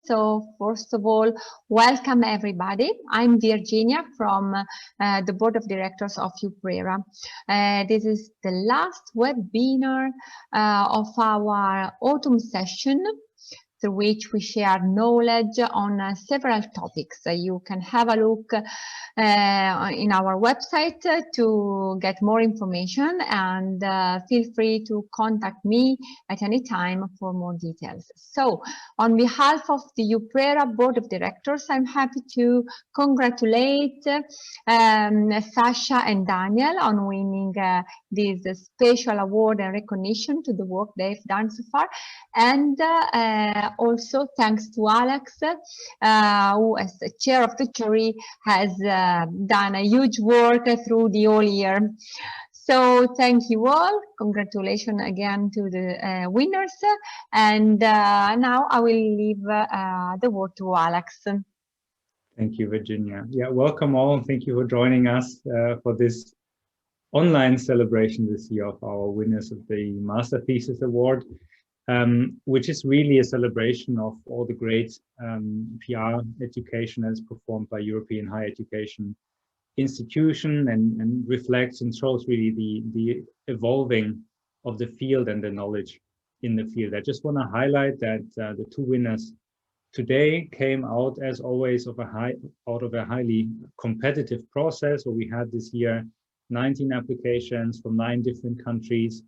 So first of all, welcome everybody. I'm Virginia from the Board of Directors of EUPRERA. This is the last webinar of our autumn session, through which we share knowledge on several topics. You can have a look in our website to get more information, and feel free to contact me at any time for more details. So, on behalf of the EUPRERA Board of Directors, I'm happy to congratulate Sasha and Daniel on winning this special award and recognition to the work they've done so far, and also thanks to Alex, who as the chair of the jury has done a huge work through the whole year. So thank you all. Congratulations again to the winners. And now I will leave the word to Alex. Thank you, Virginia. Yeah, welcome all. Thank you for joining us for this online celebration this year of our winners of the Master Thesis Award. Which is really a celebration of all the great PR education as performed by European higher education institution, and reflects and shows really the evolving of the field and the knowledge in the field. I just want to highlight that the two winners today came out, as always, out of a highly competitive process. So we had this year 19 applications from 9 different countries.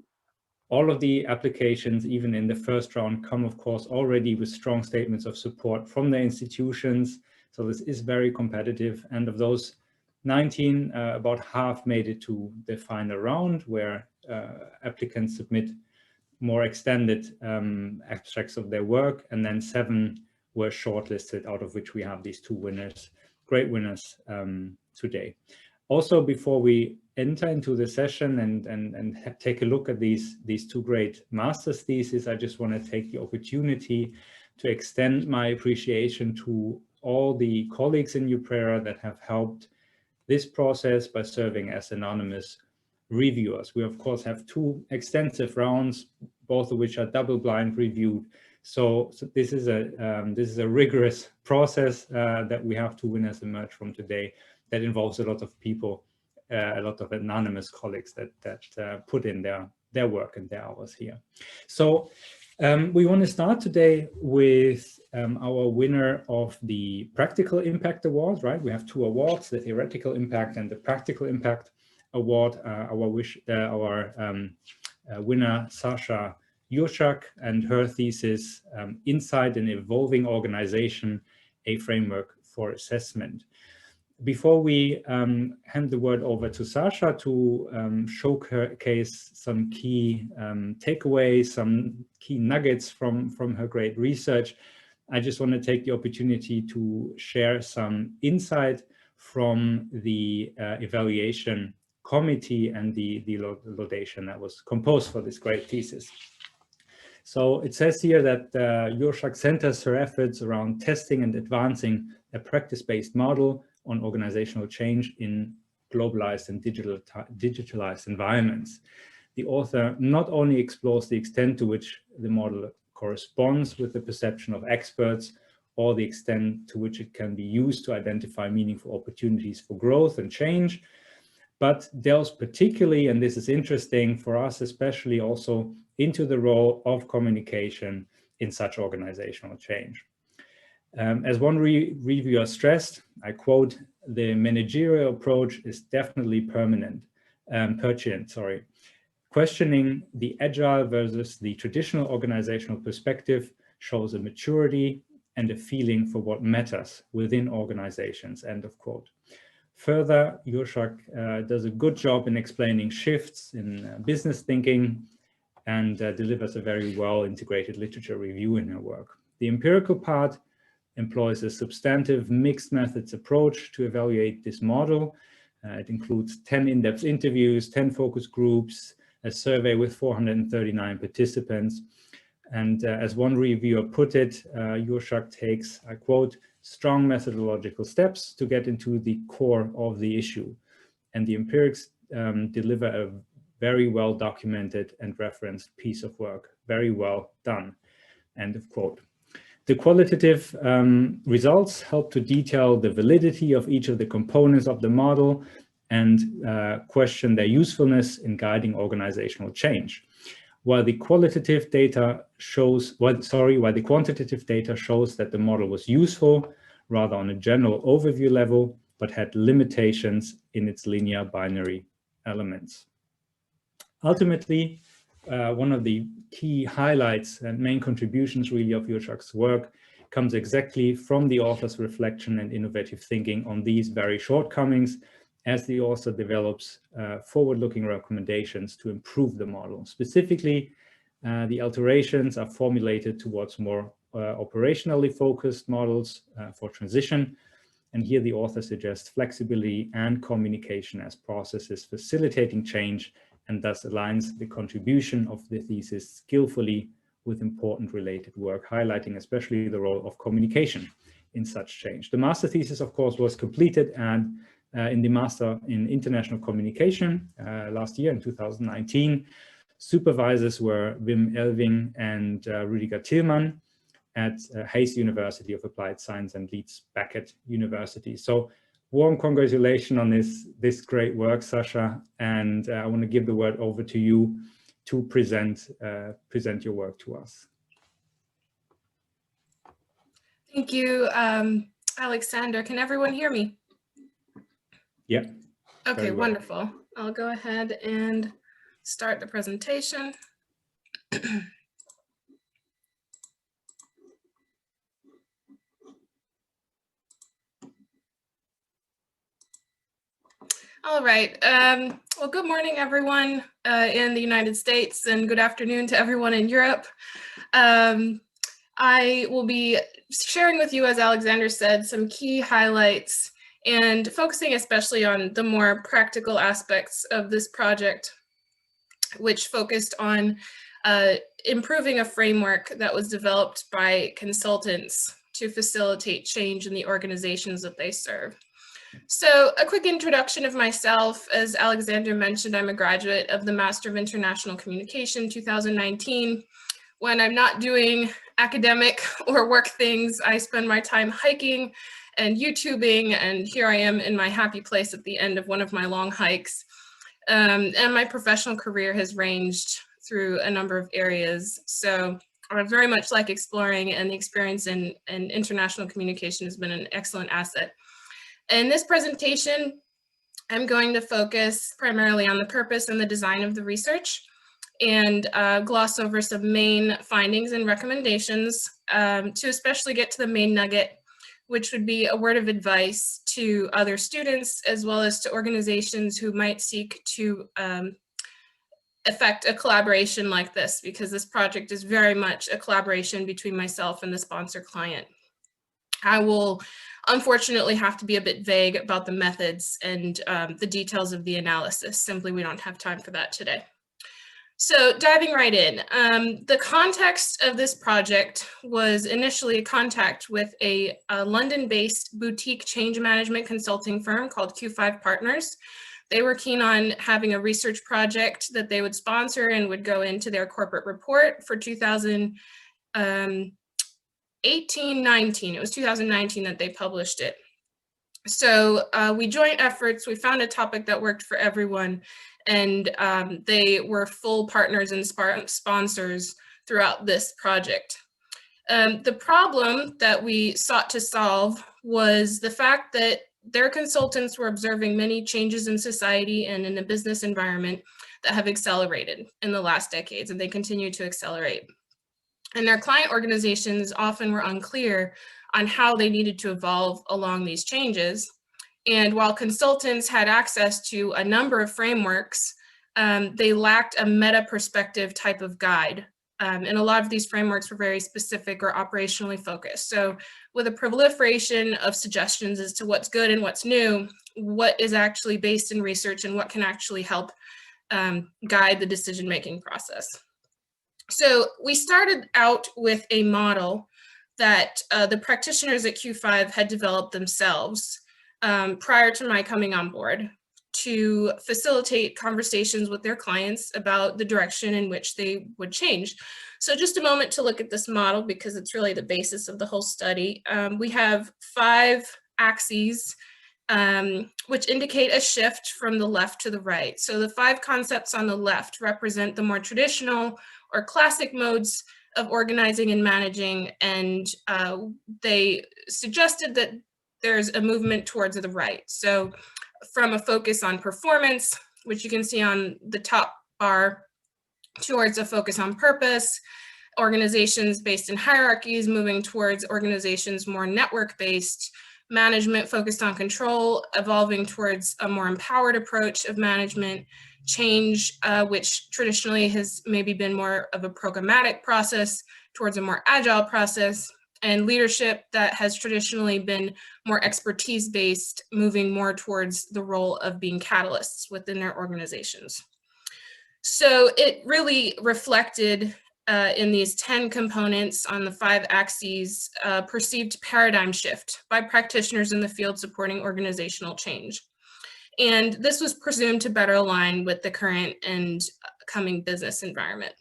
All of the applications, even in the first round, come, of course, already with strong statements of support from the institutions. So this is very competitive. And of those 19, about half made it to the final round, where applicants submit more extended abstracts of their work. And then 7 were shortlisted, out of which we have these 2 winners, great winners today. Also, before we enter into the session and take a look at these 2 great master's theses, I just want to take the opportunity to extend my appreciation to all the colleagues in EUPRERA that have helped this process by serving as anonymous reviewers. We, of course, have 2 extensive rounds, both of which are double-blind reviewed. So this is a rigorous process that we have 2 winners emerge from today. That involves a lot of people, a lot of anonymous colleagues that put in their work and their hours here. So we want to start today with our winner of the Practical Impact Award, right? We have 2 awards, the Theoretical Impact and the Practical Impact Award. Our winner, Sasha Jurchak, and her thesis, Inside an Evolving Organization, a Framework for Assessment. Before we hand the word over to Sasha to showcase some key takeaways, some key nuggets from her great research, I just want to take the opportunity to share some insight from the evaluation committee and the laudation that was composed for this great thesis. So it says here that Jurchak centers her efforts around testing and advancing a practice-based model on organizational change in globalized and digitalized environments. The author not only explores the extent to which the model corresponds with the perception of experts, or the extent to which it can be used to identify meaningful opportunities for growth and change, but delves particularly, and this is interesting for us especially, also into the role of communication in such organizational change. As one reviewer stressed, I quote, "The managerial approach is definitely pertinent. Questioning the agile versus the traditional organizational perspective shows a maturity and a feeling for what matters within organizations," end of quote. Further, Jurchak does a good job in explaining shifts in business thinking, and delivers a very well integrated literature review in her work. The empirical part employs a substantive mixed methods approach to evaluate this model. It includes 10 in-depth interviews, 10 focus groups, a survey with 439 participants. And as one reviewer put it, Jurchak takes, I quote, "strong methodological steps to get into the core of the issue." And the empirics deliver a very well documented and referenced piece of work. Very well done, end of quote. The qualitative results help to detail the validity of each of the components of the model and question their usefulness in guiding organizational change. While the quantitative data shows that the model was useful, rather on a general overview level, but had limitations in its linear binary elements. Ultimately, one of the key highlights and main contributions really of Jurchak's work comes exactly from the author's reflection and innovative thinking on these very shortcomings as the author develops forward-looking recommendations to improve the model. Specifically, the alterations are formulated towards more operationally focused models for transition. And here the author suggests flexibility and communication as processes facilitating change, and thus aligns the contribution of the thesis skillfully with important related work, highlighting especially the role of communication in such change. The master thesis, of course, was completed and in the Master in International Communication last year in 2019. Supervisors were Wim Elving and Rüdiger Tillmann at Hayes University of Applied Science and Leeds Beckett University. So warm congratulations on this great work, Sasha, and I want to give the word over to you to present your work to us. Thank you, Alexander. Can everyone hear me? Yeah. Okay, wonderful. I'll go ahead and start the presentation. All right. Well, good morning, everyone in the United States, and good afternoon to everyone in Europe. I will be sharing with you, as Alexander said, some key highlights and focusing especially on the more practical aspects of this project, which focused on improving a framework that was developed by consultants to facilitate change in the organizations that they serve. So a quick introduction of myself. As Alexander mentioned, I'm a graduate of the Master of International Communication 2019. When I'm not doing academic or work things, I spend my time hiking and YouTubing, and here I am in my happy place at the end of one of my long hikes. And my professional career has ranged through a number of areas. So I very much like exploring, and the experience in international communication has been an excellent asset. In this presentation, I'm going to focus primarily on the purpose and the design of the research, and gloss over some main findings and recommendations to especially get to the main nugget, which would be a word of advice to other students as well as to organizations who might seek to effect a collaboration like this, because this project is very much a collaboration between myself and the sponsor client. I will unfortunately have to be a bit vague about the methods and the details of the analysis. Simply, we don't have time for that today. So diving right in, the context of this project was initially a contact with a London-based boutique change management consulting firm called Q5 Partners. They were keen on having a research project that they would sponsor and would go into their corporate report for 2018-19. It was 2019 that they published it. So we joined efforts, we found a topic that worked for everyone, and they were full partners and sponsors throughout this project. The problem that we sought to solve was the fact that their consultants were observing many changes in society and in the business environment that have accelerated in the last decades, and they continue to accelerate. And their client organizations often were unclear on how they needed to evolve along these changes. And while consultants had access to a number of frameworks, they lacked a meta perspective type of guide. And a lot of these frameworks were very specific or operationally focused. So with a proliferation of suggestions as to what's good and what's new, what is actually based in research and what can actually help guide the decision-making process. So we started out with a model that the practitioners at Q5 had developed themselves prior to my coming on board to facilitate conversations with their clients about the direction in which they would change. So just a moment to look at this model because it's really the basis of the whole study. We have 5 axes which indicate a shift from the left to the right. So the 5 concepts on the left represent the more traditional or classic modes of organizing and managing, and they suggested that there's a movement towards the right. So from a focus on performance, which you can see on the top bar, towards a focus on purpose, organizations based in hierarchies moving towards organizations more network-based, management focused on control, evolving towards a more empowered approach of management, change, which traditionally has maybe been more of a programmatic process towards a more agile process, and leadership that has traditionally been more expertise-based, moving more towards the role of being catalysts within their organizations. So it really reflected in these 10 components on the 5 axes, perceived paradigm shift by practitioners in the field supporting organizational change. And this was presumed to better align with the current and coming business environment.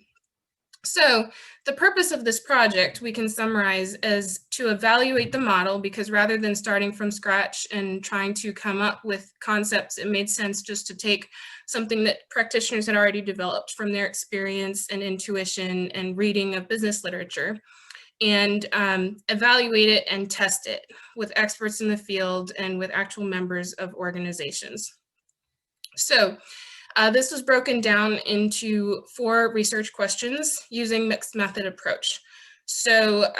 So the purpose of this project we can summarize as to evaluate the model, because rather than starting from scratch and trying to come up with concepts, it made sense just to take something that practitioners had already developed from their experience and intuition and reading of business literature and evaluate it and test it with experts in the field and with actual members of organizations. So this was broken down into 4 research questions using mixed method approach. So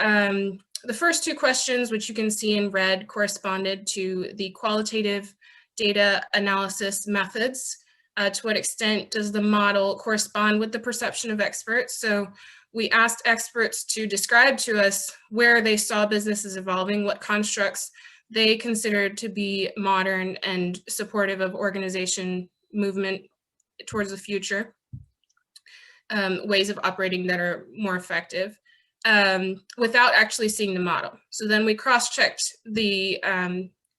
the first 2 questions, which you can see in red, corresponded to the qualitative data analysis methods. To what extent does the model correspond with the perception of experts? So we asked experts to describe to us where they saw businesses evolving, what constructs they considered to be modern and supportive of organization movement towards the future, ways of operating that are more effective, without actually seeing the model. So then we cross-checked the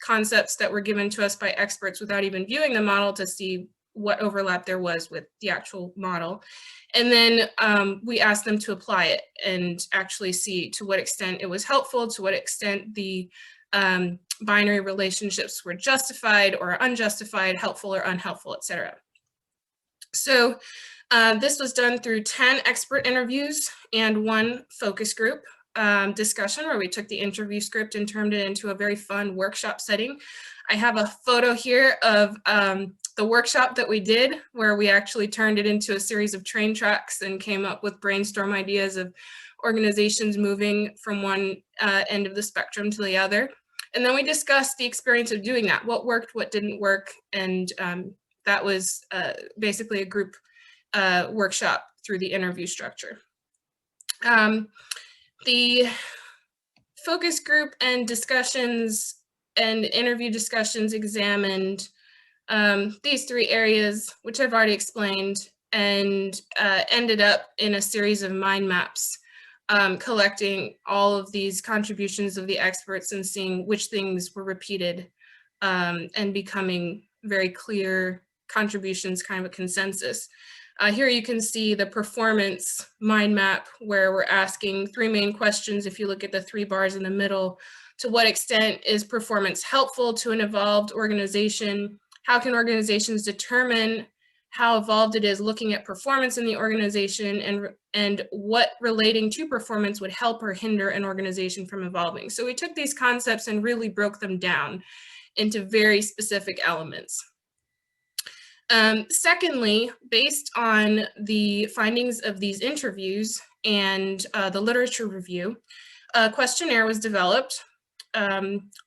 concepts that were given to us by experts without even viewing the model to see what overlap there was with the actual model. And then we asked them to apply it and actually see to what extent it was helpful, to what extent the binary relationships were justified or unjustified, helpful or unhelpful, etc. So this was done through 10 expert interviews and 1 focus group discussion where we took the interview script and turned it into a very fun workshop setting. I have a photo here of the workshop that we did where we actually turned it into a series of train tracks and came up with brainstorm ideas of organizations moving from one end of the spectrum to the other. And then we discussed the experience of doing that, what worked, what didn't work, and that was basically a group workshop through the interview structure. The focus group and discussions and interview discussions examined these 3 areas, which I've already explained, and ended up in a series of mind maps, collecting all of these contributions of the experts and seeing which things were repeated and becoming very clear contributions, kind of a consensus. Here you can see the performance mind map where we're asking 3 main questions. If you look at the 3 bars in the middle, to what extent is performance helpful to an evolved organization? How can organizations determine how evolved it is looking at performance in the organization, and what relating to performance would help or hinder an organization from evolving? So we took these concepts and really broke them down into very specific elements. Secondly, based on the findings of these interviews and the literature review, a questionnaire was developed.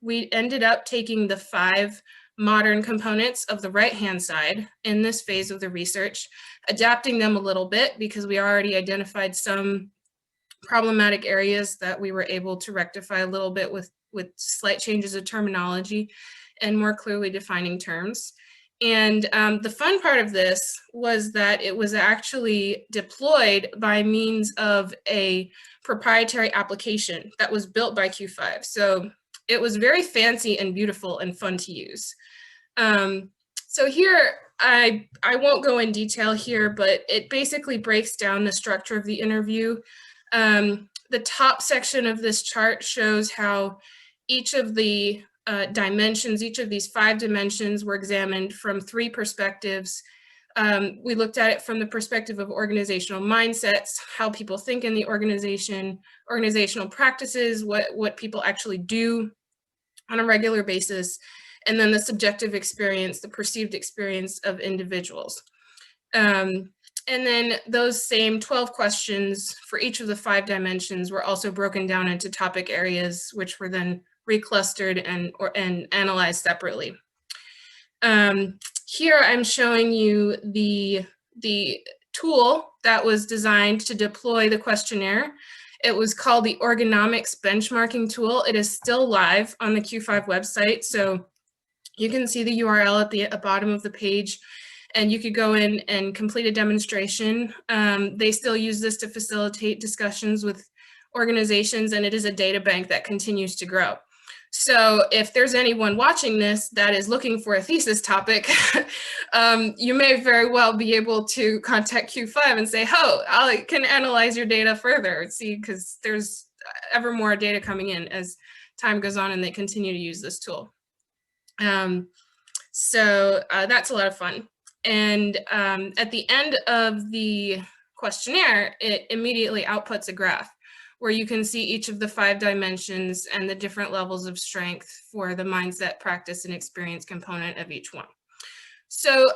We ended up taking the 5 modern components of the right-hand side in this phase of the research, adapting them a little bit because we already identified some problematic areas that we were able to rectify a little bit with slight changes of terminology and more clearly defining terms. And the fun part of this was that it was actually deployed by means of a proprietary application that was built by Q5. So it was very fancy and beautiful and fun to use. So here, I won't go in detail here, but it basically breaks down the structure of the interview. The top section of this chart shows how each of the dimensions, each of these 5 dimensions were examined from 3 perspectives. We looked at it from the perspective of organizational mindsets, how people think in the organization, organizational practices, what people actually do on a regular basis, and then the subjective experience, the perceived experience of individuals. And then those same 12 questions for each of the 5 dimensions were also broken down into topic areas, which were then reclustered and analyzed separately. Here I'm showing you the tool that was designed to deploy the questionnaire. It was called the Ergonomics benchmarking tool. It is still live on the Q5 website, so you can see the URL at the bottom of the page, and you could go in and complete a demonstration. They still use this to facilitate discussions with organizations, and it is a data bank that continues to grow. So if there's anyone watching this that is looking for a thesis topic, you may very well be able to contact Q5 and say, oh, I can analyze your data further. See, because there's ever more data coming in as time goes on and they continue to use this tool. So that's a lot of fun. And at the end of the questionnaire, it immediately outputs a graph where you can see each of the 5 dimensions and the different levels of strength for the mindset, practice, and experience component of each one. So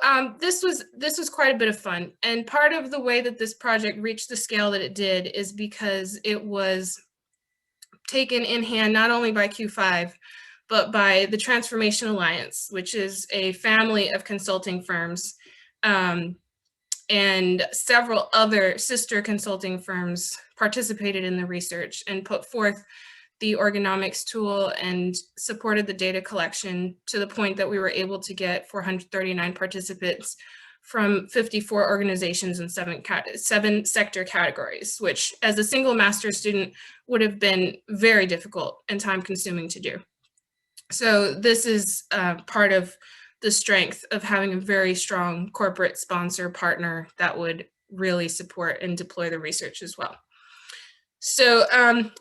this was quite a bit of fun. And part of the way that this project reached the scale that it did is because it was taken in hand not only by Q5, but by the Transformation Alliance, which is a family of consulting firms, and several other sister consulting firms participated in the research and put forth the Ergonomics tool and supported the data collection to the point that we were able to get 439 participants from 54 organizations in 7 sector categories, which as a single master's student would have been very difficult and time consuming to do. So this is part of the strength of having a very strong corporate sponsor partner that would really support and deploy the research as well. So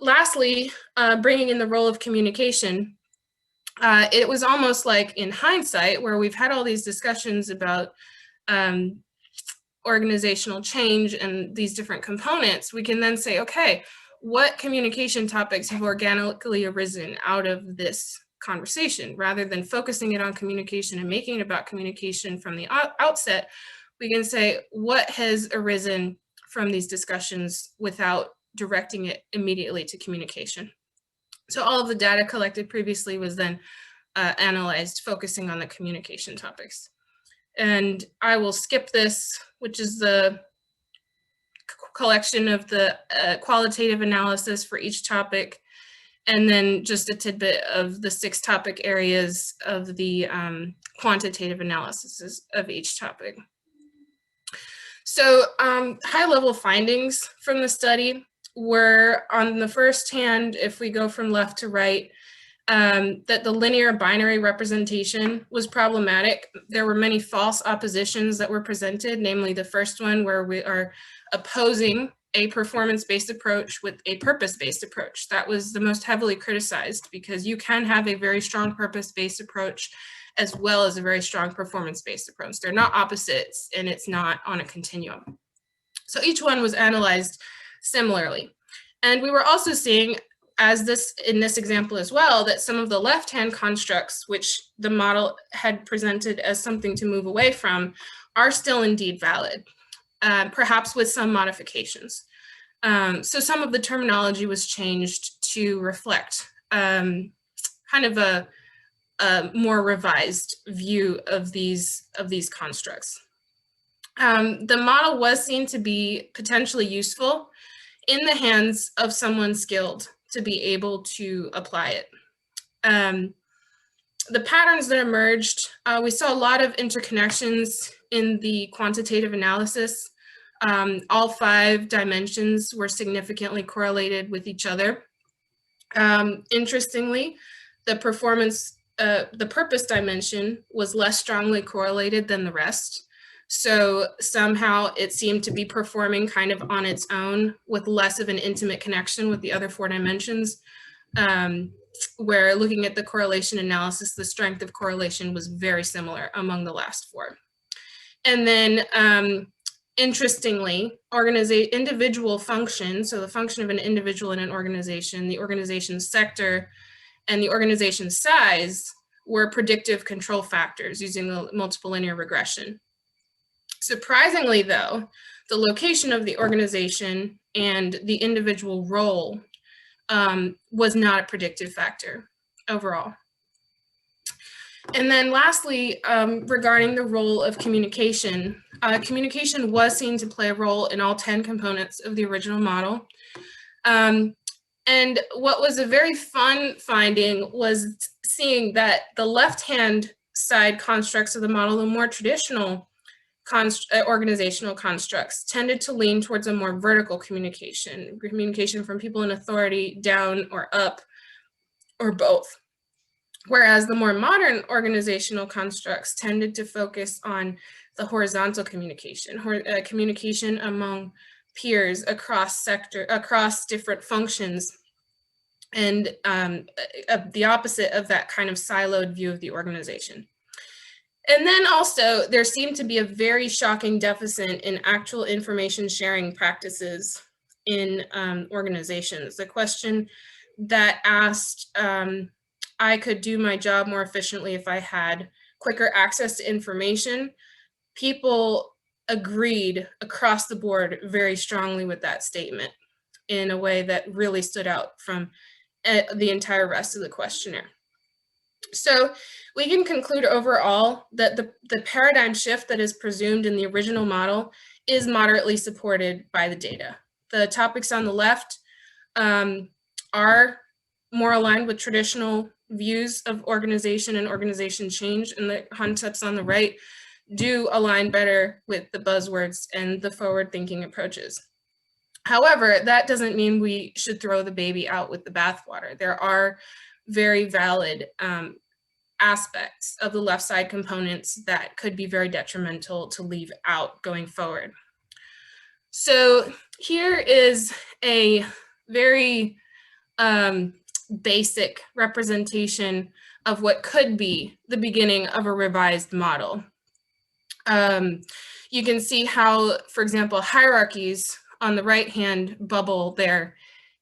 lastly, bringing in the role of communication, it was almost like in hindsight where we've had all these discussions about organizational change and these different components, we can then say, okay, what communication topics have organically arisen out of this conversation? Rather than focusing it on communication and making it about communication from the outset, we can say what has arisen from these discussions without directing it immediately to communication. So all of the data collected previously was then analyzed, focusing on the communication topics. And I will skip this, which is the collection of the qualitative analysis for each topic, and then just a tidbit of the 6 topic areas of the quantitative analysis of each topic. So high-level findings from the study were, on the first hand, if we go from left to right, that the linear binary representation was problematic. There were many false oppositions that were presented, namely the first one where we are opposing a performance-based approach with a purpose-based approach. That was the most heavily criticized because you can have a very strong purpose-based approach as well as a very strong performance-based approach. They're not opposites, and it's not on a continuum. So each one was analyzed similarly. And we were also seeing, as in this example as well, that some of the left-hand constructs, which the model had presented as something to move away from, are still indeed valid, perhaps with some modifications. So some of the terminology was changed to reflect kind of a more revised view of these constructs. The model was seen to be potentially useful in the hands of someone skilled to be able to apply it. The patterns that emerged, we saw a lot of interconnections in the quantitative analysis. All 5 dimensions were significantly correlated with each other. Interestingly, the performance the purpose dimension was less strongly correlated than the rest. So somehow it seemed to be performing kind of on its own with less of an intimate connection with the other 4 dimensions, where looking at the correlation analysis, the strength of correlation was very similar among the last 4. And then interestingly, individual function, so the function of an individual in an organization, the organization sector, and the organization size were predictive control factors using the multiple linear regression. Surprisingly, though, the location of the organization and the individual role was not a predictive factor overall. And then lastly, regarding the role of communication, communication was seen to play a role in all 10 components of the original model. And what was a very fun finding was seeing that the left-hand side constructs of the model, the more traditional organizational constructs, tended to lean towards a more vertical communication from people in authority down or up, or both. Whereas the more modern organizational constructs tended to focus on the horizontal communication, communication among peers across different functions, and the opposite of that kind of siloed view of the organization. And then also, there seemed to be a very shocking deficit in actual information sharing practices in organizations. The question that asked, I could do my job more efficiently if I had quicker access to information, people agreed across the board very strongly with that statement in a way that really stood out from the entire rest of the questionnaire. So we can conclude overall that the paradigm shift that is presumed in the original model is moderately supported by the data. The topics on the left are more aligned with traditional views of organization and organization change, and the concepts on the right do align better with the buzzwords and the forward-thinking approaches. However, that doesn't mean we should throw the baby out with the bathwater. There are very valid aspects of the left side components that could be very detrimental to leave out going forward. So here is a very basic representation of what could be the beginning of a revised model. You can see how, for example, hierarchies on the right-hand bubble there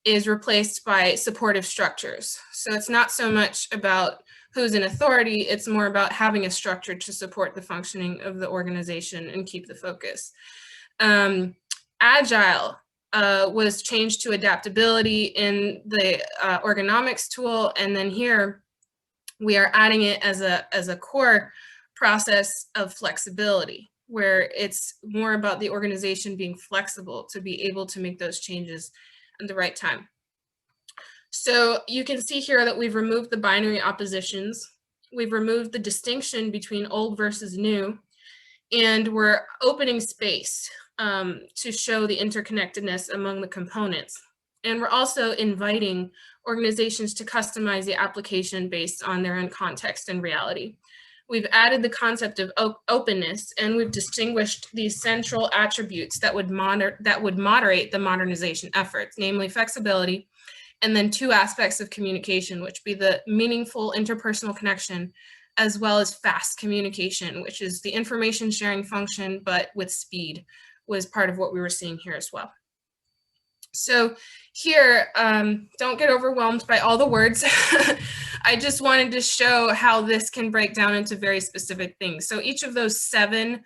is replaced by supportive structures. So it's not so much about who's in authority, it's more about having a structure to support the functioning of the organization and keep the focus. Agile was changed to adaptability in the Ergonomics tool, and then here we are adding it as a core process of flexibility, where it's more about the organization being flexible to be able to make those changes at the right time. So you can see here that we've removed the binary oppositions, we've removed the distinction between old versus new, and we're opening space to show the interconnectedness among the components. And we're also inviting organizations to customize the application based on their own context and reality. We've added the concept of openness, and we've distinguished these central attributes that would moderate the modernization efforts, namely flexibility, and then 2 aspects of communication, which be the meaningful interpersonal connection, as well as fast communication, which is the information sharing function, but with speed, was part of what we were seeing here as well. So here, don't get overwhelmed by all the words. I just wanted to show how this can break down into very specific things. So each of those 7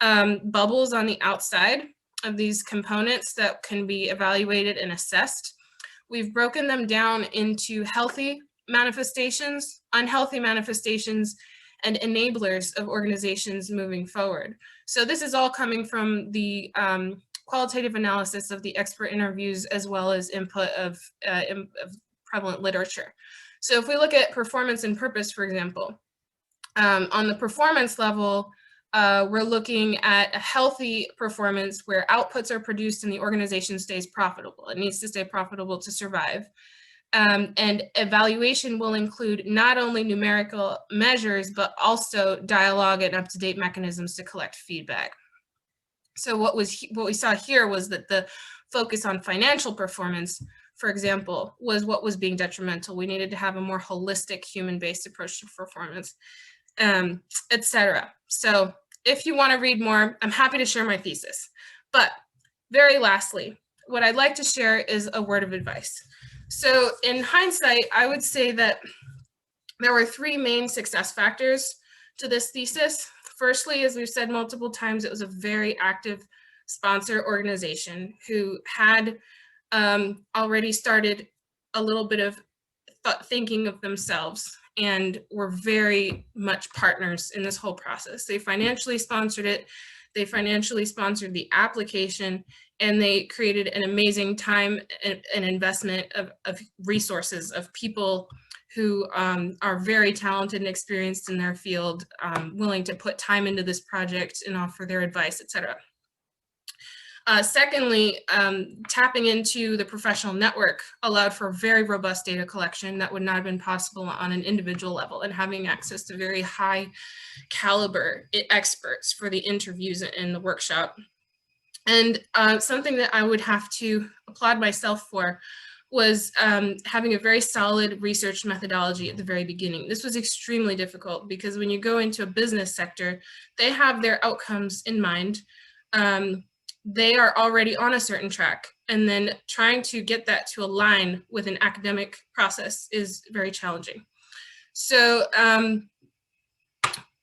bubbles on the outside of these components that can be evaluated and assessed, we've broken them down into healthy manifestations, unhealthy manifestations, and enablers of organizations moving forward. So this is all coming from the qualitative analysis of the expert interviews, as well as input of prevalent literature. So if we look at performance and purpose, for example, on the performance level, we're looking at a healthy performance where outputs are produced and the organization stays profitable. It needs to stay profitable to survive. And evaluation will include not only numerical measures, but also dialogue and up-to-date mechanisms to collect feedback. So what we saw here was that the focus on financial performance, for example, was what was being detrimental. We needed to have a more holistic human-based approach to performance, etc. So if you want to read more, I'm happy to share my thesis. But very lastly, what I'd like to share is a word of advice. So in hindsight, I would say that there were three main success factors to this thesis. Firstly, as we've said multiple times, it was a very active sponsor organization who had already started a little bit of thinking of themselves and were very much partners in this whole process. They financially sponsored it, they financially sponsored the application, and they created an amazing time and investment of resources, of people who are very talented and experienced in their field, willing to put time into this project and offer their advice, etc. Secondly, tapping into the professional network allowed for very robust data collection that would not have been possible on an individual level, and having access to very high caliber experts for the interviews and the workshop. And something that I would have to applaud myself for was having a very solid research methodology at the very beginning. This was extremely difficult because when you go into a business sector, they have their outcomes in mind. They are already on a certain track, and then trying to get that to align with an academic process is very challenging. So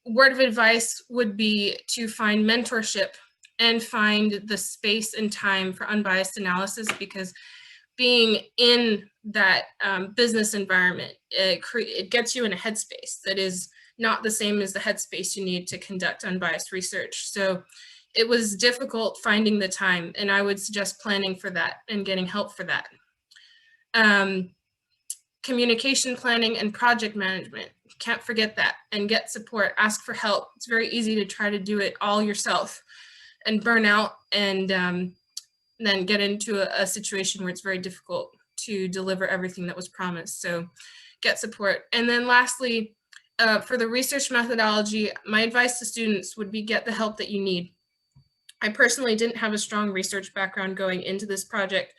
word of advice would be to find mentorship and find the space and time for unbiased analysis, because being in that business environment, it gets you in a headspace that is not the same as the headspace you need to conduct unbiased research. So it was difficult finding the time, and I would suggest planning for that and getting help for that. Communication planning and project management, can't forget that, and get support, ask for help. It's very easy to try to do it all yourself and burn out, and then get into a situation where it's very difficult to deliver everything that was promised. So get support. And then lastly, for the research methodology, my advice to students would be get the help that you need. I personally didn't have a strong research background going into this project,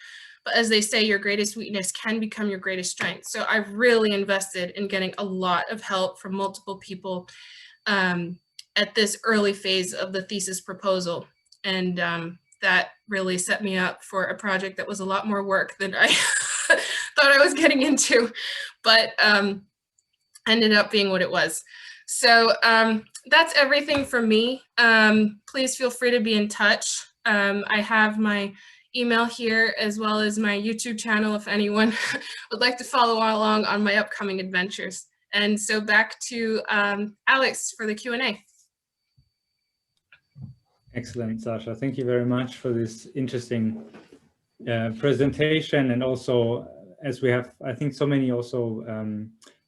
but as they say, your greatest weakness can become your greatest strength. So I really invested in getting a lot of help from multiple people at this early phase of the thesis proposal. And that really set me up for a project that was a lot more work than I thought I was getting into, but ended up being what it was. So that's everything from me. Please feel free to be in touch. I have my email here, as well as my YouTube channel if anyone would like to follow along on my upcoming adventures. And so back to Alex for the Q&A. Excellent, Sasha. Thank you very much for this interesting presentation. And also, as we have, I think, so many also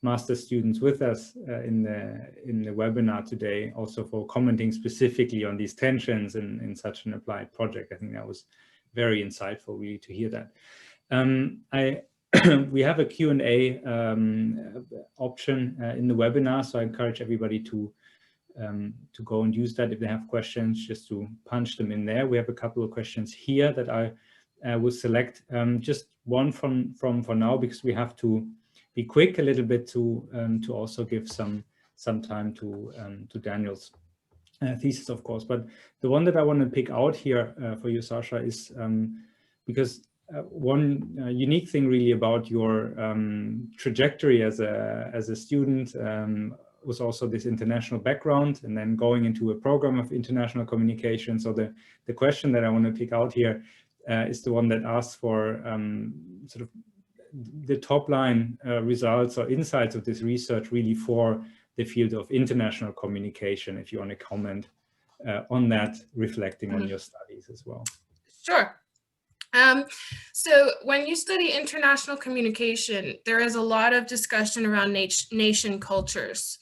master students with us in the webinar today, also for commenting specifically on these tensions in such an applied project. I think that was very insightful, really, to hear that. We have a Q&A option in the webinar, so I encourage everybody to go and use that if they have questions, just to punch them in there. We have a couple of questions here that I will select. Just one from for now, because we have to be quick a little bit to also give some time to Daniel's thesis, of course. But the one that I want to pick out here for you, Sasha, is because one unique thing really about your trajectory as a student was also this international background, and then going into a program of international communication. So the question that I want to pick out here is the one that asks for sort of the top line results or insights of this research really for the field of international communication, if you want to comment on that, reflecting on your studies as well. Sure. So when you study international communication, there is a lot of discussion around nation cultures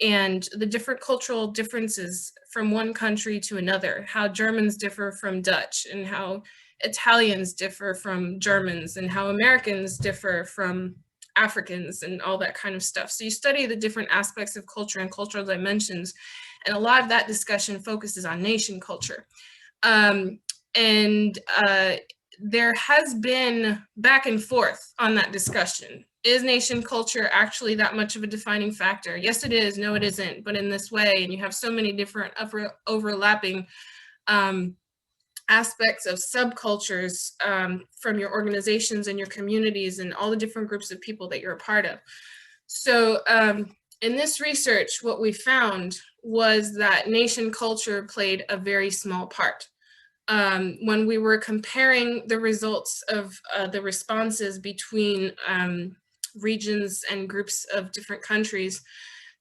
and the different cultural differences from one country to another, how Germans differ from Dutch, and how Italians differ from Germans and how Americans differ from Africans and all that kind of stuff. So you study the different aspects of culture and cultural dimensions, and a lot of that discussion focuses on nation culture. There has been back and forth on that discussion. Is nation culture actually that much of a defining factor? Yes, it is. No, it isn't. But in this way, and you have so many different overlapping aspects of subcultures from your organizations and your communities and all the different groups of people that you're a part of. So in this research, what we found was that nation culture played a very small part. When we were comparing the results of the responses between regions and groups of different countries,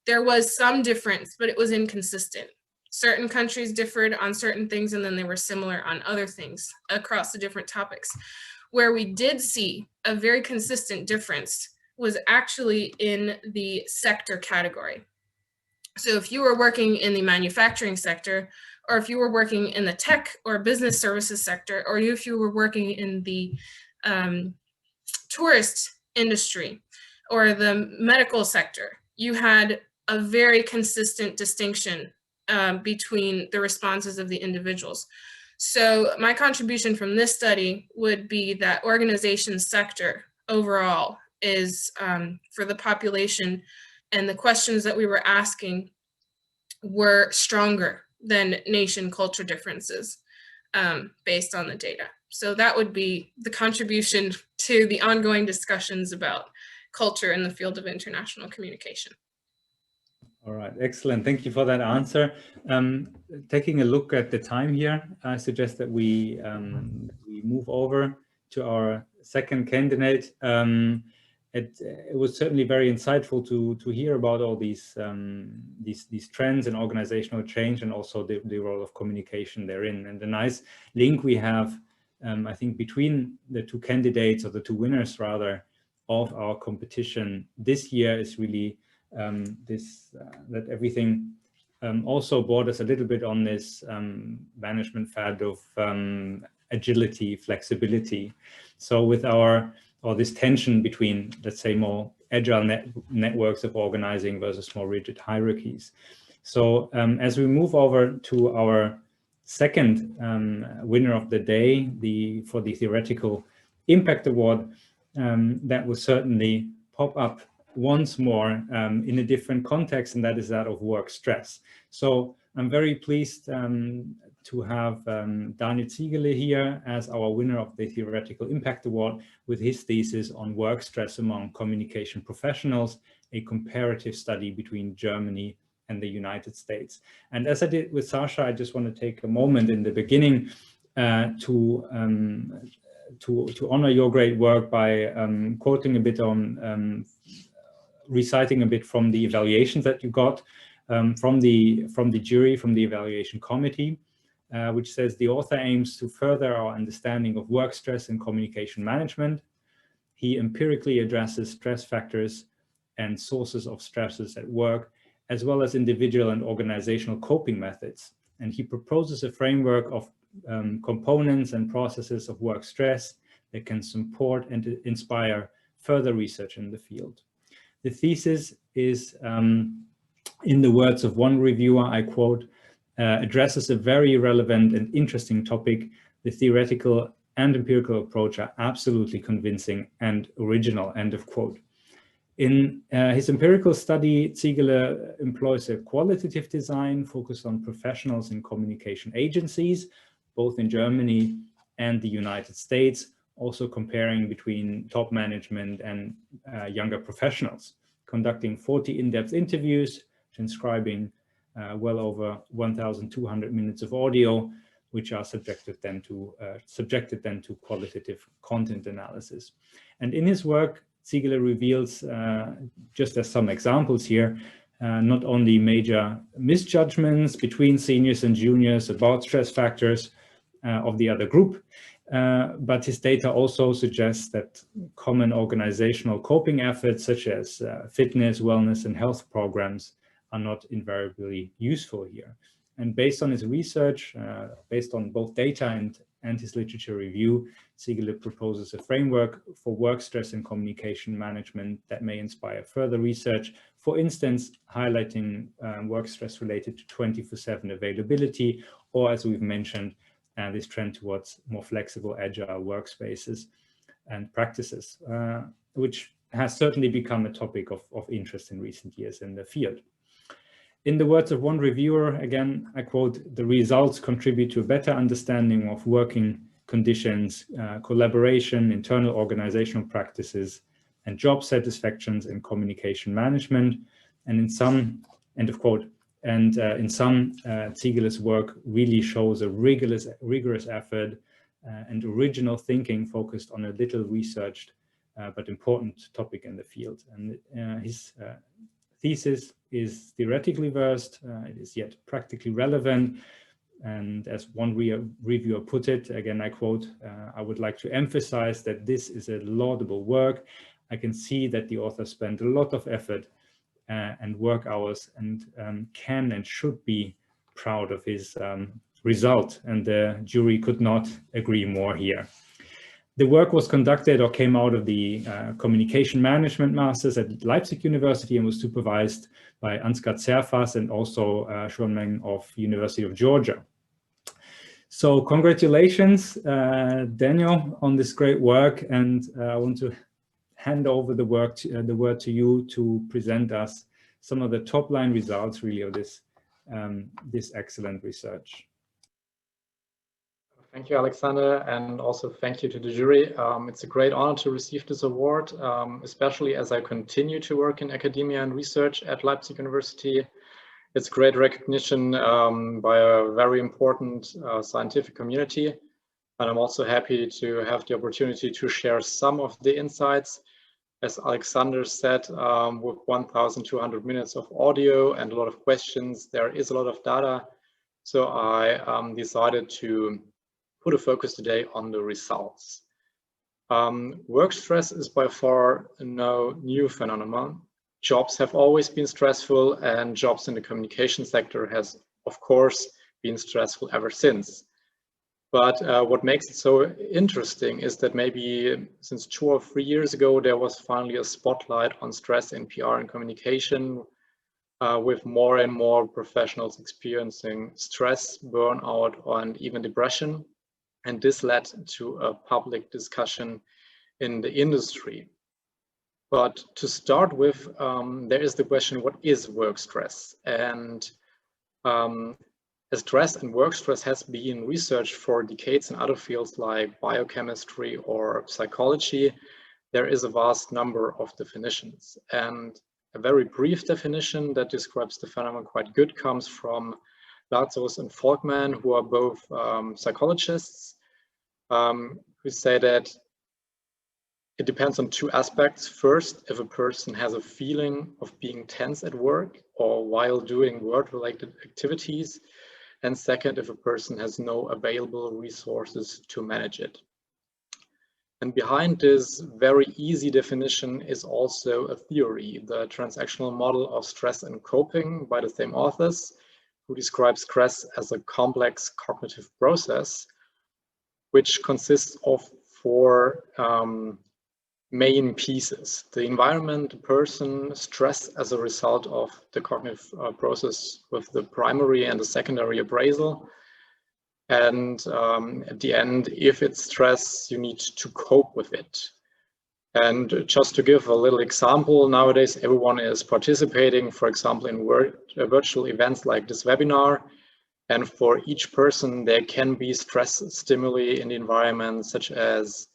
there was some difference, but it was inconsistent. Certain countries differed on certain things, and then they were similar on other things across the different topics. Where we did see a very consistent difference was actually in the sector category. So if you were working in the manufacturing sector, or if you were working in the tech or business services sector, or if you were working in the tourist industry or the medical sector, you had a very consistent distinction between the responses of the individuals. So my contribution from this study would be that organization sector overall is for the population, and the questions that we were asking were stronger than nation culture differences based on the data. So that would be the contribution to the ongoing discussions about culture in the field of international communication. All right, excellent. Thank you for that answer. Taking a look at the time here, I suggest that we move over to our second candidate. It was certainly very insightful to hear about all these trends in organizational change, and also the role of communication therein. And the nice link we have, I think, between the two candidates, or the two winners rather, of our competition this year is really that everything also brought us a little bit on this management fad of agility, flexibility. So with this tension between, let's say, more agile networks of organizing versus more rigid hierarchies. So as we move over to our second winner of the day, for the Theoretical Impact Award, that will certainly pop up once more in a different context, and that is that of work stress. So I'm very pleased to have Daniel Ziegele here as our winner of the Theoretical Impact Award with his thesis on work stress among communication professionals, a comparative study between Germany and the United States. And as I did with Sasha, I just want to take a moment in the beginning to honor your great work by quoting a bit on reciting a bit from the evaluations that you got from the jury, from the evaluation committee, which says the author aims to further our understanding of work stress and communication management. He empirically addresses stress factors and sources of stresses at work, as well as individual and organizational coping methods. And he proposes a framework of components and processes of work stress that can support and inspire further research in the field. The thesis is, in the words of one reviewer, I quote, addresses a very relevant and interesting topic. The theoretical and empirical approach are absolutely convincing and original, end of quote. In his empirical study, Ziegele employs a qualitative design focused on professionals in communication agencies, both in Germany and the United States, also comparing between top management and younger professionals, conducting 40 in-depth interviews, transcribing well over 1,200 minutes of audio, which are subjected then to qualitative content analysis. And in his work, Ziegele reveals, just as some examples here, not only major misjudgments between seniors and juniors about stress factors of the other group, but his data also suggests that common organizational coping efforts such as fitness, wellness, and health programs are not invariably useful here. And based on his research, based on both data and and his literature review, Ziegele proposes a framework for work stress and communication management that may inspire further research, for instance, highlighting work stress related to 24/7 availability, or as we've mentioned, this trend towards more flexible, agile workspaces and practices, which has certainly become a topic of interest in recent years in the field. In the words of one reviewer, again, I quote, "The results contribute to a better understanding of working conditions, collaboration, internal organizational practices, and job satisfactions in communication management. And in some," end of quote, and in some, Ziegele's work really shows a rigorous effort and original thinking focused on a little researched but important topic in the field. And his thesis is theoretically versed, it is yet practically relevant. And as one reviewer put it, again, I quote, "I would like to emphasize that this is a laudable work. I can see that the author spent a lot of effort and work hours and can and should be proud of his result." And the jury could not agree more here. The work was conducted or came out of the Communication Management Masters at Leipzig University and was supervised by Ansgar Zerfas and also Schwanmeng of University of Georgia. So congratulations, Daniel, on this great work. And I want to hand over the word to you to present us some of the top line results really of this, this excellent research. Thank you, Alexander, and also thank you to the jury. It's a great honor to receive this award, especially as I continue to work in academia and research at Leipzig University. It's great recognition by a very important scientific community. And I'm also happy to have the opportunity to share some of the insights. As Alexander said, with 1,200 minutes of audio and a lot of questions, there is a lot of data. So I decided to put a focus today on the results. Work stress is by far no new phenomenon. Jobs have always been stressful, and jobs in the communication sector has, of course, been stressful ever since. But what makes it so interesting is that maybe since 2 or 3 years ago, there was finally a spotlight on stress in PR and communication, with more and more professionals experiencing stress, burnout, and even depression. And this led to a public discussion in the industry. But to start with, there is the question, what is work stress? And stress and work stress has been researched for decades in other fields like biochemistry or psychology. There is a vast number of definitions. And a very brief definition that describes the phenomenon quite good comes from Lazarus and Folkman, who are both psychologists, who say that it depends on 2 aspects. First, if a person has a feeling of being tense at work or while doing work-related activities. And second, if a person has no available resources to manage it. And behind this very easy definition is also a theory, the transactional model of stress and coping by the same authors, who describes stress as a complex cognitive process, which consists of 4 main pieces: the environment, the person, stress as a result of the cognitive process with the primary and the secondary appraisal. And at the end, if it's stress, you need to cope with it. And just to give a little example, nowadays everyone is participating, for example, in virtual events like this webinar. And for each person, there can be stress stimuli in the environment, such as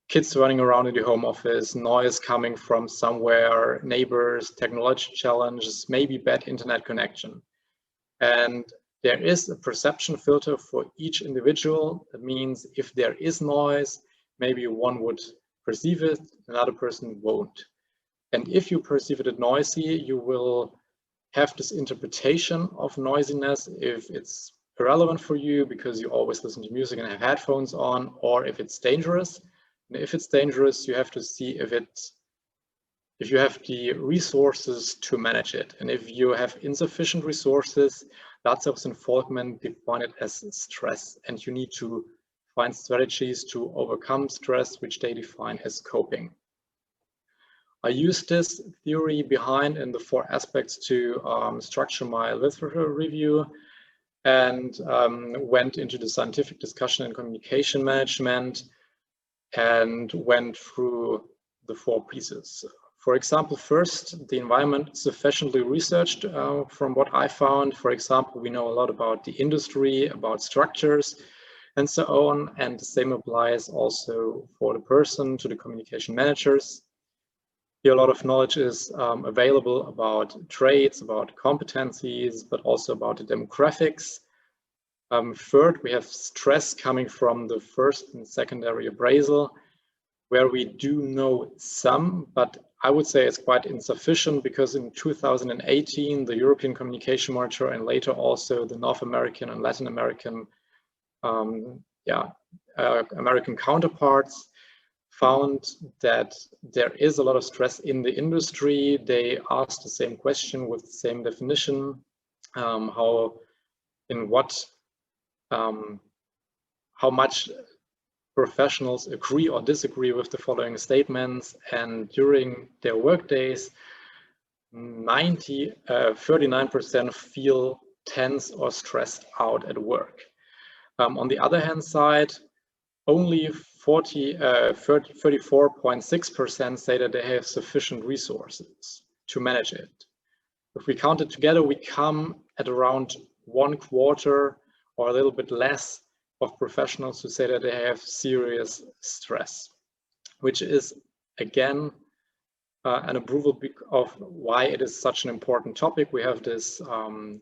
kids running around in the home office, noise coming from somewhere, neighbors, technology challenges, maybe bad internet connection. And there is a perception filter for each individual. That means if there is noise, maybe one would perceive it, another person won't. And if you perceive it as noisy, you will have this interpretation of noisiness if it's irrelevant for you because you always listen to music and have headphones on, or if it's dangerous. And if it's dangerous, you have to see if you have the resources to manage it. And if you have insufficient resources, Lazarus and Folkman define it as stress, and you need to find strategies to overcome stress, which they define as coping. I used this theory behind in the 4 aspects to structure my literature review, and went into the scientific discussion and communication management and went through the 4 pieces. For example, first, the environment sufficiently researched from what I found. For example, we know a lot about the industry, about structures, and so on. And the same applies also for the person, to the communication managers. Here, a lot of knowledge is available about traits, about competencies, but also about the demographics. Third, we have stress coming from the first and secondary appraisal, where we do know some, but I would say it's quite insufficient, because in 2018, the European Communication Monitor and later also the North American and Latin American American counterparts found that there is a lot of stress in the industry. They asked the same question with the same definition, how much professionals agree or disagree with the following statements, and during their work days, 39% feel tense or stressed out at work. On the other hand side, only 34.6% say that they have sufficient resources to manage it. If we count it together, we come at around 1/4 or a little bit less of professionals who say that they have serious stress, which is again an approval of why it is such an important topic. We have this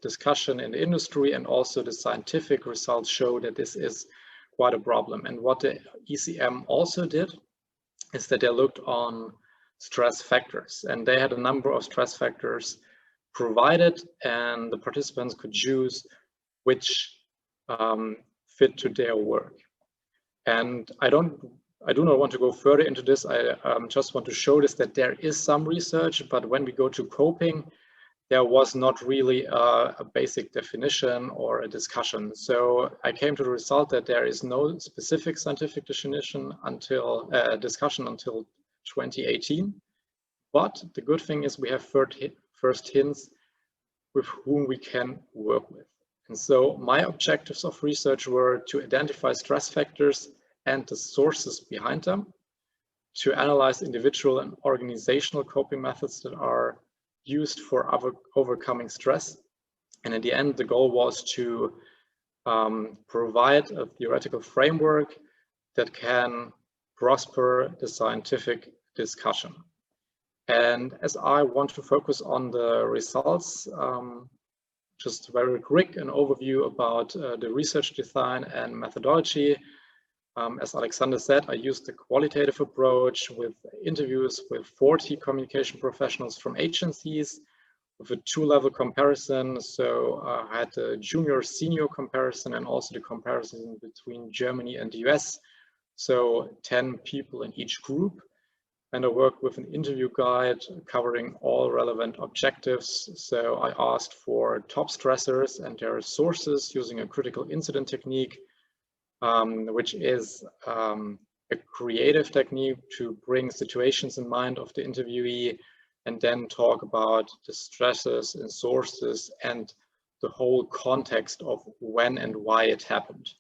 discussion in the industry, and also the scientific results show that this is quite a problem. And what the ECM also did is that they looked on stress factors, and they had a number of stress factors provided, and the participants could choose which fit to their work. And I do not want to go further into this. I just want to show this, that there is some research, but when we go to coping, there was not really a basic definition or a discussion. So I came to the result that there is no specific scientific definition until discussion until 2018. But the good thing is we have first hints with whom we can work with. And so my objectives of research were to identify stress factors and the sources behind them, to analyze individual and organizational coping methods that are used for overcoming stress. And in the end, the goal was to provide a theoretical framework that can prosper the scientific discussion. And as I want to focus on the results, just very quick, an overview about the research design and methodology. As Alexander said, I used the qualitative approach with interviews with 40 communication professionals from agencies with a 2-level comparison. So I had the junior-senior comparison and also the comparison between Germany and the US. So 10 people in each group. And I worked with an interview guide covering all relevant objectives. So I asked for top stressors and their sources using a critical incident technique, which is a creative technique to bring situations in mind of the interviewee and then talk about the stresses and sources and the whole context of when and why it happened.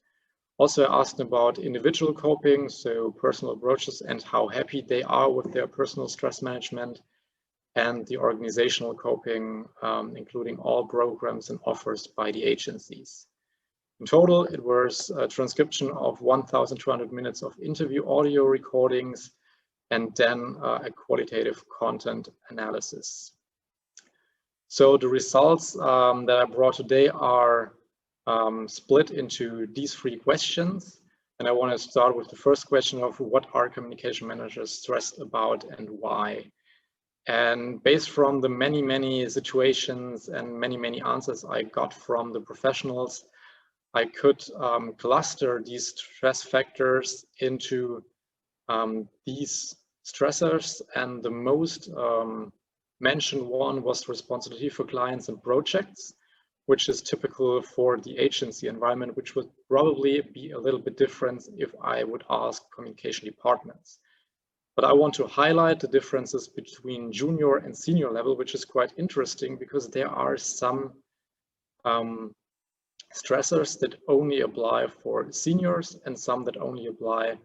Also, I asked about individual coping, so personal approaches and how happy they are with their personal stress management, and the organizational coping, including all programs and offers by the agencies. In total, it was a transcription of 1,200 minutes of interview audio recordings and then a qualitative content analysis. So the results that I brought today are split into these 3 questions. And I want to start with the first question of what are communication managers stressed about and why? And based from the many situations and many answers I got from the professionals, I could cluster these stress factors into these stressors, and the most mentioned one was responsibility for clients and projects, which is typical for the agency environment, which would probably be a little bit different if I would ask communication departments. But I want to highlight the differences between junior and senior level, which is quite interesting because there are some stressors that only apply for seniors and some that only apply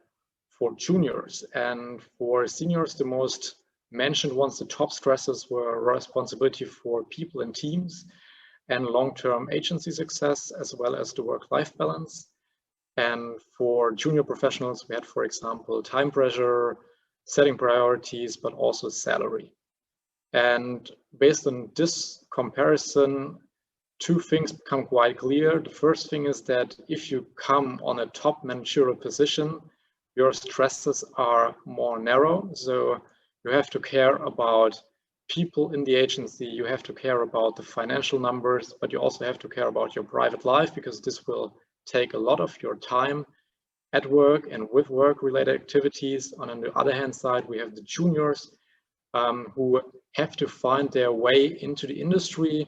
for juniors. And for seniors, the most mentioned ones, the top stressors, were responsibility for people and teams and long-term agency success, as well as the work-life balance. And for junior professionals, we had, for example, time pressure, setting priorities, but also salary. And based on this comparison, two things become quite clear. The first thing is that if you come on a top managerial position, your stresses are more narrow. So you have to care about people in the agency, you have to care about the financial numbers, but you also have to care about your private life, because this will take a lot of your time at work and with work-related activities. And on the other hand side, we have the juniors who have to find their way into the industry,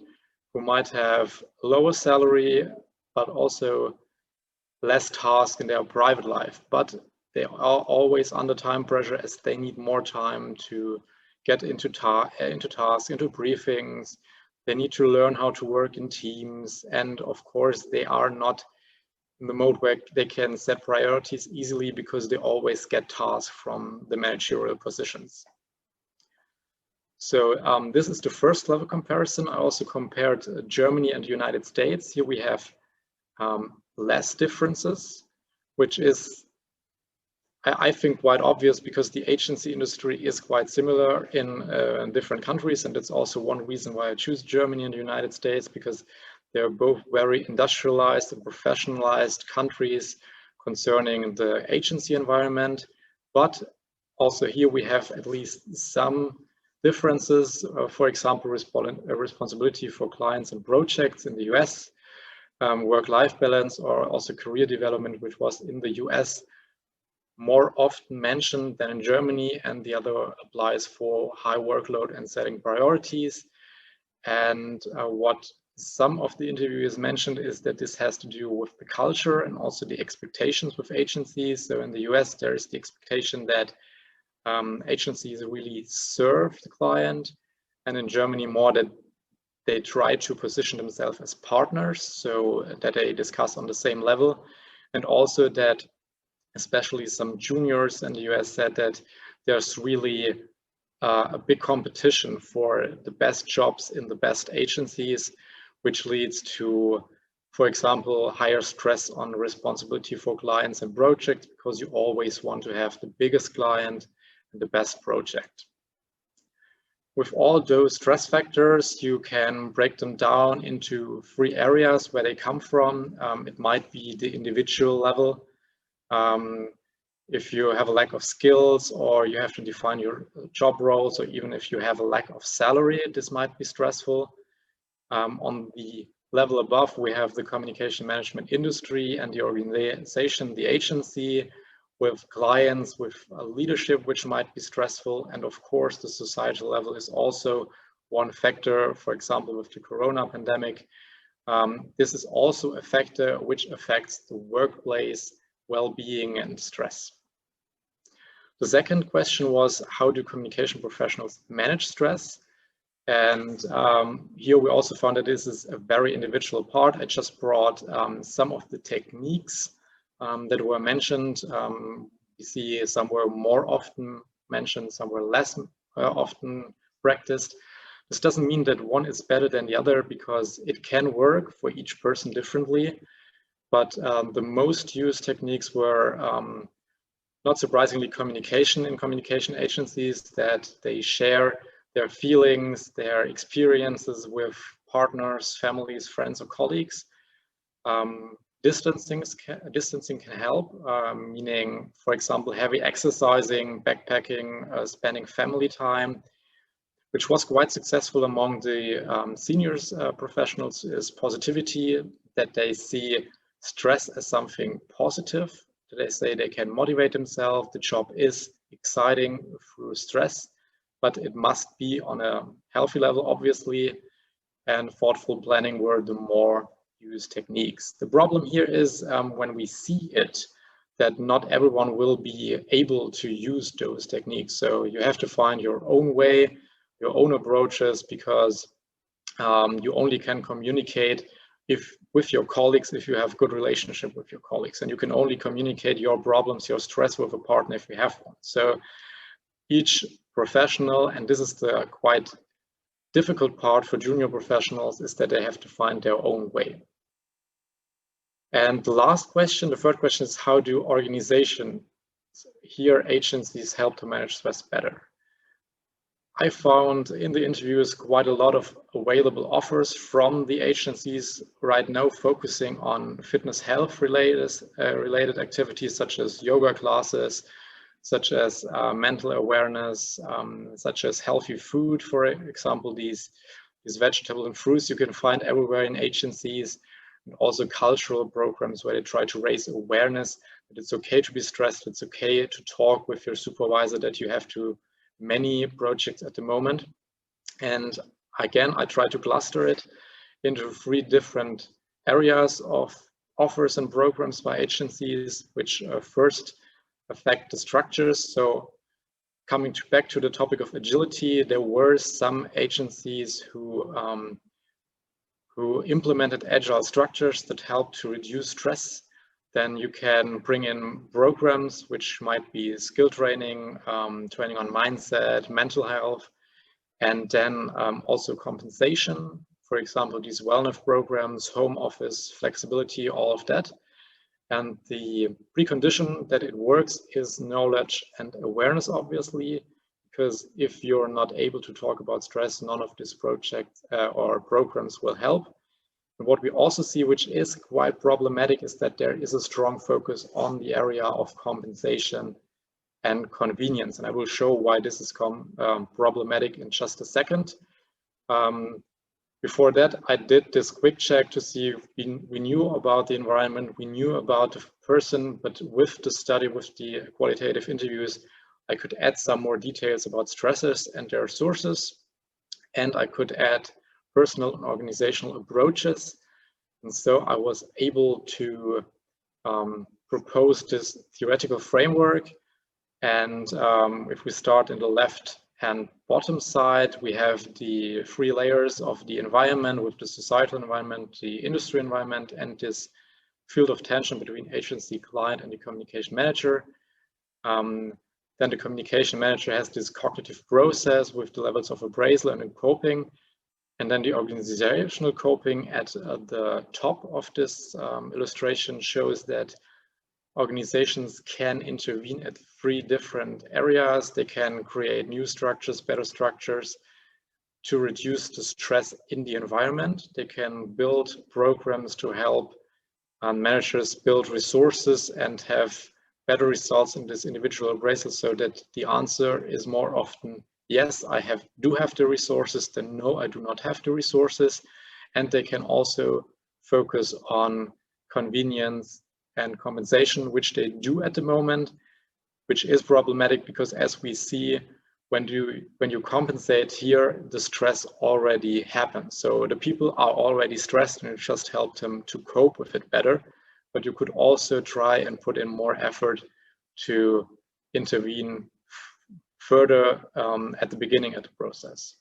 who might have lower salary, but also less tasks in their private life. But they are always under time pressure, as they need more time to get into tasks, into briefings. They need to learn how to work in teams. And of course, they are not in the mode where they can set priorities easily, because they always get tasks from the managerial positions. So this is the first level comparison. I also compared Germany and the United States. Here we have less differences, which is, I think, quite obvious, because the agency industry is quite similar in different countries. And it's also one reason why I choose Germany and the United States, because they're both very industrialized and professionalized countries concerning the agency environment. But also here we have at least some differences. For example, responsibility for clients and projects in the US, work-life balance, or also career development, which was in the US more often mentioned than in Germany, and the other applies for high workload and setting priorities. And what some of the interviewers mentioned is that this has to do with the culture and also the expectations with agencies. So in the US, there is the expectation that agencies really serve the client, and in Germany more that they try to position themselves as partners, so that they discuss on the same level. And also that especially some juniors in the US said that there's really a big competition for the best jobs in the best agencies, which leads to, for example, higher stress on responsibility for clients and projects, because you always want to have the biggest client and the best project. With all those stress factors, you can break them down into three areas where they come from. It might be the individual level. If you have a lack of skills, or you have to define your job roles, or even if you have a lack of salary, this might be stressful. On the level above, we have the communication management industry and the organization, the agency, with clients, with leadership, which might be stressful. And of course, the societal level is also one factor. For example, with the Corona pandemic, this is also a factor which affects the workplace well-being and stress. The second question was, how do communication professionals manage stress? And here we also found that this is a very individual part. I just brought some of the techniques that were mentioned. We see some were more often mentioned, some were less often practiced. This doesn't mean that one is better than the other, because it can work for each person differently. But the most used techniques were, not surprisingly, communication in communication agencies, that they share their feelings, their experiences with partners, families, friends, or colleagues. Distancing can help, meaning, for example, heavy exercising, backpacking, spending family time, which was quite successful among the seniors professionals, is positivity, that they see stress as something positive, that they say they can motivate themselves. The job is exciting through stress, but it must be on a healthy level, obviously. and thoughtful planning were the more used techniques. The problem here is when we see it, that not everyone will be able to use those techniques. So you have to find your own way, your own approaches, because you only can communicate with your colleagues if you have good relationship with your colleagues, and you can only communicate your problems, your stress with a partner if you have one. So each professional, and this is the quite difficult part for junior professionals, is that they have to find their own way. And the last question, the third question, is how do organizations, here agencies, help to manage stress better? I found in the interviews quite a lot of available offers from the agencies right now, focusing on fitness health related activities such as yoga classes, such as mental awareness, such as healthy food, for example, these vegetables and fruits you can find everywhere in agencies, and also cultural programs where they try to raise awareness that it's okay to be stressed, it's okay to talk with your supervisor that you have too many projects at the moment. And again, I try to cluster it into 3 different areas of offers and programs by agencies, which first affect the structures. So coming back to the topic of agility, there were some agencies who implemented agile structures that help to reduce stress. Then you can bring in programs which might be skill training, training on mindset, mental health, and then also compensation. For example, these wellness programs, home office, flexibility, all of that. And the precondition that it works is knowledge and awareness, obviously, because if you're not able to talk about stress, none of these projects or programs will help. And what we also see, which is quite problematic, is that there is a strong focus on the area of compensation and convenience. And I will show why this is problematic in just a second. Before that, I did this quick check to see if we knew about the environment, we knew about the person, but with the study, with the qualitative interviews, I could add some more details about stressors and their sources, and I could add personal and organizational approaches. And so I was able to propose this theoretical framework. And if we start in the left and bottom side, we have the 3 layers of the environment, with the societal environment, the industry environment, and this field of tension between agency, client, and the communication manager. Then the communication manager has this cognitive process with the levels of appraisal and coping. And then the organizational coping at the top of this illustration shows that organizations can intervene at 3 different areas. They can create new structures, better structures to reduce the stress in the environment. They can build programs to help managers build resources and have better results in this individual appraisal, so that the answer is more often, yes, I do have the resources, then no, I do not have the resources. And they can also focus on convenience and compensation, which they do at the moment, which is problematic because, as we see, when you compensate here, the stress already happens. So the people are already stressed and it just helped them to cope with it better. But you could also try and put in more effort to intervene further at the beginning of the process.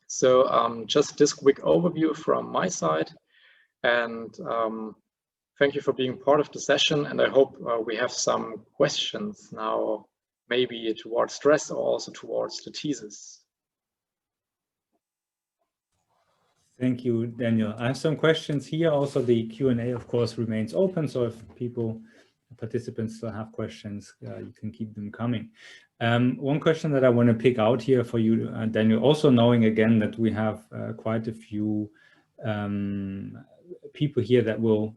So just this quick overview from my side, and thank you for being part of the session, and I hope we have some questions now, maybe towards stress or also towards the thesis. Thank you, Daniel. I have some questions here. Also, the Q&A, of course, remains open. So if participants still have questions, you can keep them coming. One question that I want to pick out here for you, Daniel, also knowing again that we have quite a few people here that will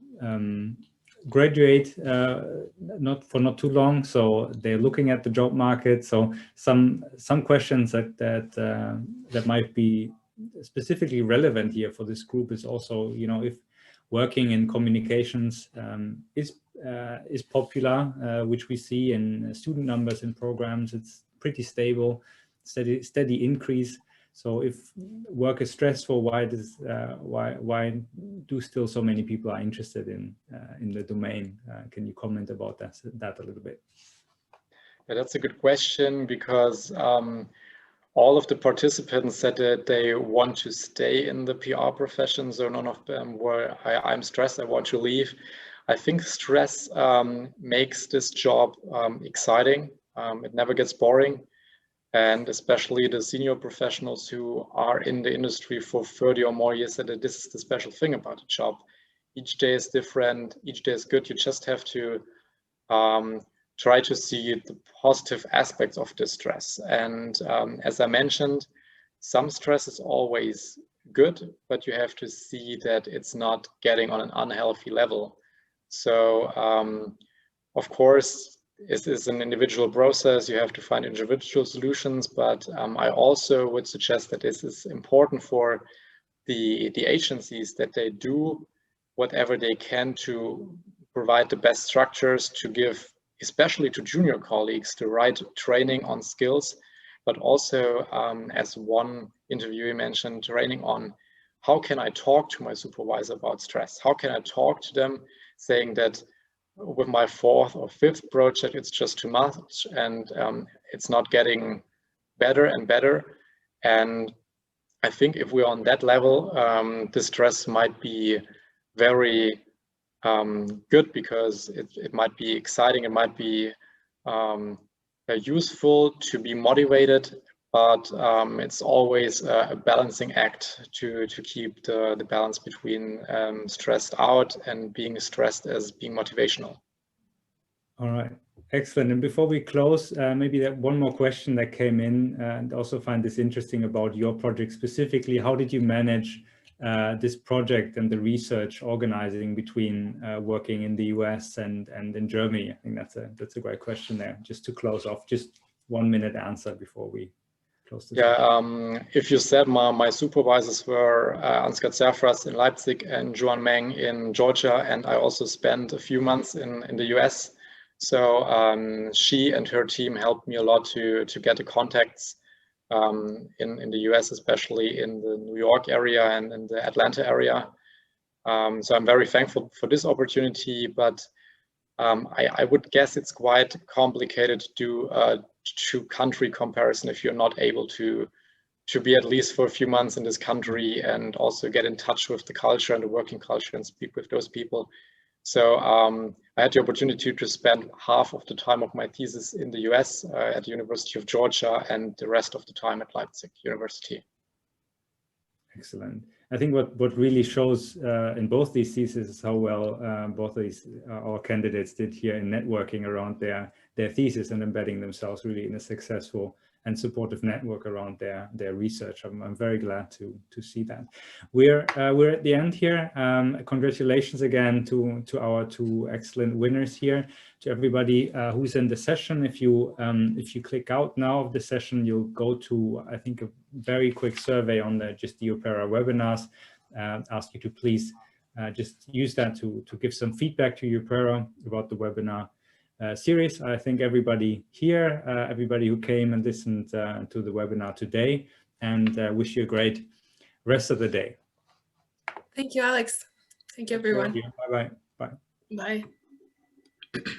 graduate not too long, so they're looking at the job market. So some questions that might be specifically relevant here for this group is also, you know, if working in communications is popular, which we see in student numbers in programs. It's pretty stable, steady increase. So if work is stressful, why do still so many people are interested in the domain? Can you comment about that a little bit? Yeah, that's a good question, because all of the participants said that they want to stay in the PR profession, so none of them were, I'm stressed, I want to leave. I think stress makes this job exciting. It never gets boring. And especially the senior professionals who are in the industry for 30 or more years said that this is the special thing about the job. Each day is different, each day is good. You just have to try to see the positive aspects of the stress. And as I mentioned, some stress is always good, but you have to see that it's not getting on an unhealthy level. So of course, it is an individual process. You have to find individual solutions, but I also would suggest that this is important for the agencies, that they do whatever they can to provide the best structures, to give, especially to junior colleagues, the right training on skills, but also, as one interviewee mentioned, training on how can I talk to my supervisor about stress? How can I talk to them saying that with my 4th or 5th project, it's just too much, and it's not getting better and better. And I think if we're on that level, the stress might be very good, because it might be exciting, it might be useful to be motivated, but it's always a balancing act to keep the balance between stressed out and being stressed as being motivational. All right, excellent. And before we close, maybe that one more question that came in, and also find this interesting about your project specifically. How did you manage this project and the research organizing between working in the US and in Germany? I think that's a great question there. Just to close off, just 1 minute answer before we close this. Yeah, if you said my supervisors were Ansgar Zerfras in Leipzig and Joan Meng in Georgia, and I also spent a few months in the US. So she and her team helped me a lot to get the contacts in the US, especially in the New York area and in the Atlanta area. So I'm very thankful for this opportunity, but I would guess it's quite complicated to do a two-country comparison if you're not able to be at least for a few months in this country and also get in touch with the culture and the working culture and speak with those people. So I had the opportunity to spend half of the time of my thesis in the US at the University of Georgia and the rest of the time at Leipzig University. Excellent. I think what really shows in both these theses is how well both of these our candidates did here in networking around their thesis and embedding themselves really in a successful and supportive network around their research. I'm very glad to see that. We're at the end here. Congratulations again to our 2 excellent winners here. To everybody who's in the session, if you click out now of the session, you'll go to, I think, a very quick survey on the EUPRERA webinars. Ask you to please just use that to give some feedback to EUPRERA about the webinar series. I thank everybody here, everybody who came and listened to the webinar today, and wish you a great rest of the day. Thank you, Alex. Thank you, everyone. Thank you. Bye-bye. Bye. Bye.